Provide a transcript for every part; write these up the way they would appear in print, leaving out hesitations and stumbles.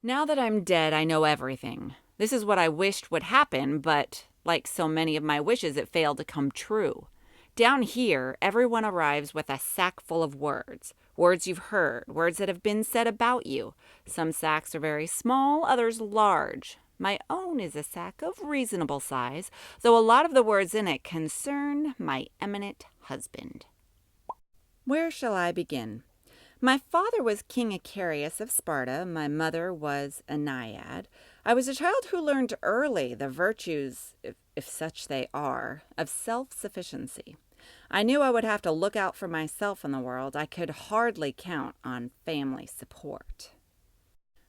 Now that I'm dead, I know everything. This is what I wished would happen, but like so many of my wishes, it failed to come true. Down here, everyone arrives with a sack full of words. Words you've heard, words that have been said about you. Some sacks are very small, others large. My own is a sack of reasonable size, though a lot of the words in it concern my eminent husband. Where shall I begin? My father was King Icarius of Sparta. My mother was a naiad. I was a child who learned early the virtues, if such they are, of self-sufficiency. I knew I would have to look out for myself in the world. I could hardly count on family support.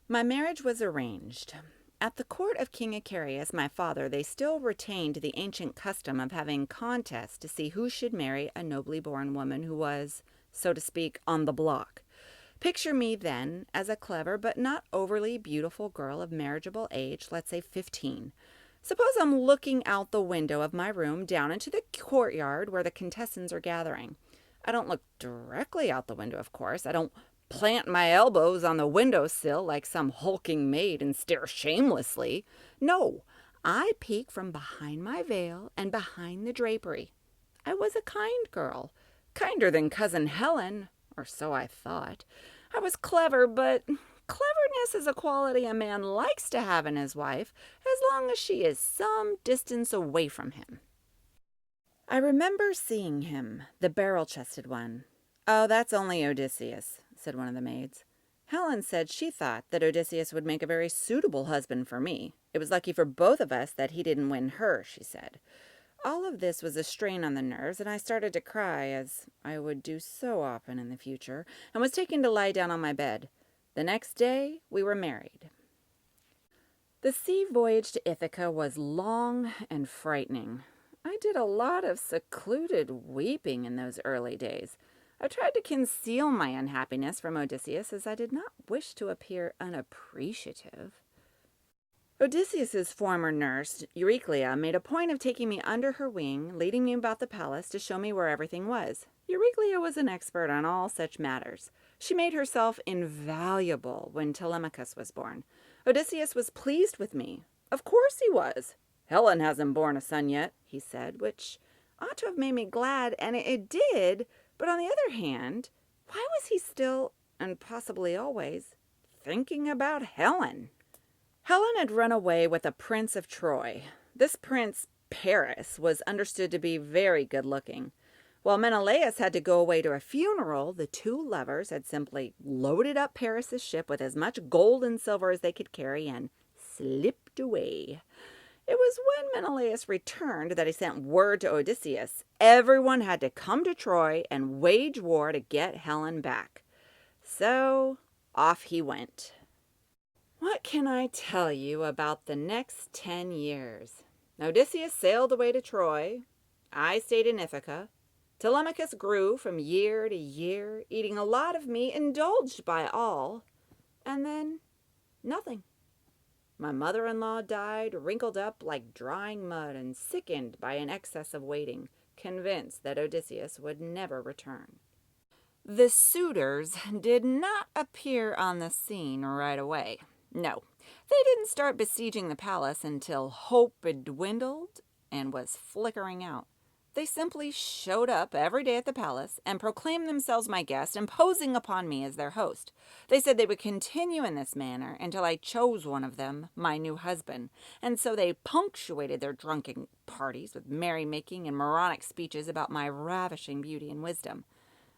My marriage was arranged. At the court of King Icarius, my father, they still retained the ancient custom of having contests to see who should marry a nobly born woman who was, so to speak, on the block. Picture me then as a clever but not overly beautiful girl of marriageable age, let's say 15. Suppose I'm looking out the window of my room down into the courtyard where the contestants are gathering. I don't look directly out the window, of course. I don't plant my elbows on the windowsill like some hulking maid and stare shamelessly. No, I peek from behind my veil and behind the drapery. I was a kind girl, kinder than Cousin Helen, or so I thought. I was clever, but cleverness is a quality a man likes to have in his wife as long as she is some distance away from him. I remember seeing him, the barrel-chested one. "Oh, that's only Odysseus," said one of the maids. Helen said she thought that Odysseus would make a very suitable husband for me. It was lucky for both of us that he didn't win her, she said. All of this was a strain on the nerves, and I started to cry, as I would do so often in the future, and was taken to lie down on my bed. The next day, we were married. The sea voyage to Ithaca was long and frightening. I did a lot of secluded weeping in those early days. I tried to conceal my unhappiness from Odysseus, as I did not wish to appear unappreciative. Odysseus's former nurse, Euryclea, made a point of taking me under her wing, leading me about the palace to show me where everything was. Euryclea was an expert on all such matters. She made herself invaluable when Telemachus was born. Odysseus was pleased with me. Of course he was. "Helen hasn't borne a son yet," he said, which ought to have made me glad, and it did, but on the other hand, why was he still, and possibly always, thinking about Helen? Helen had run away with a prince of Troy. This prince, Paris, was understood to be very good-looking. While Menelaus had to go away to a funeral, the two lovers had simply loaded up Paris's ship with as much gold and silver as they could carry and slipped away. It was when Menelaus returned that he sent word to Odysseus. Everyone had to come to Troy and wage war to get Helen back. So off he went. What can I tell you about the next 10 years? Odysseus sailed away to Troy. I stayed in Ithaca. Telemachus grew from year to year, eating a lot of meat, indulged by all. And then, nothing. My mother-in-law died, wrinkled up like drying mud and sickened by an excess of waiting, convinced that Odysseus would never return. The suitors did not appear on the scene right away. No, they didn't start besieging the palace until hope had dwindled and was flickering out. They simply showed up every day at the palace and proclaimed themselves my guest, imposing upon me as their host. They said they would continue in this manner until I chose one of them, my new husband, and so they punctuated their drunken parties with merrymaking and moronic speeches about my ravishing beauty and wisdom.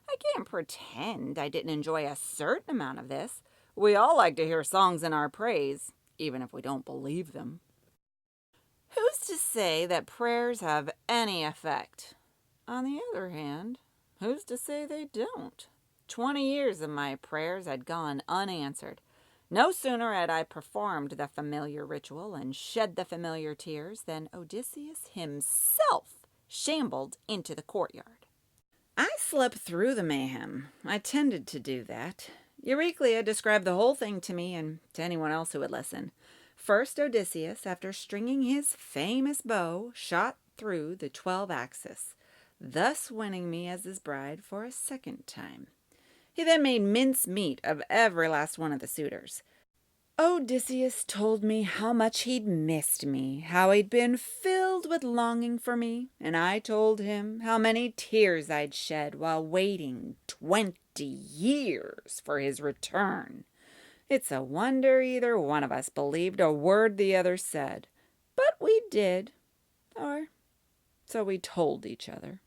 I can't pretend I didn't enjoy a certain amount of this. We all like to hear songs in our praise, even if we don't believe them. Who's to say that prayers have any effect? On the other hand, who's to say they don't? 20 years of my prayers had gone unanswered. No sooner had I performed the familiar ritual and shed the familiar tears than Odysseus himself shambled into the courtyard. I slept through the mayhem. I tended to do that. Euryclea described the whole thing to me and to anyone else who would listen. First, Odysseus, after stringing his famous bow, shot through the 12 axis, thus winning me as his bride for a second time. He then made mincemeat of every last one of the suitors. Odysseus told me how much he'd missed me, how he'd been filled with longing for me, and I told him how many tears I'd shed while waiting 20 years for his return. It's a wonder either one of us believed a word the other said, but we did, or so we told each other.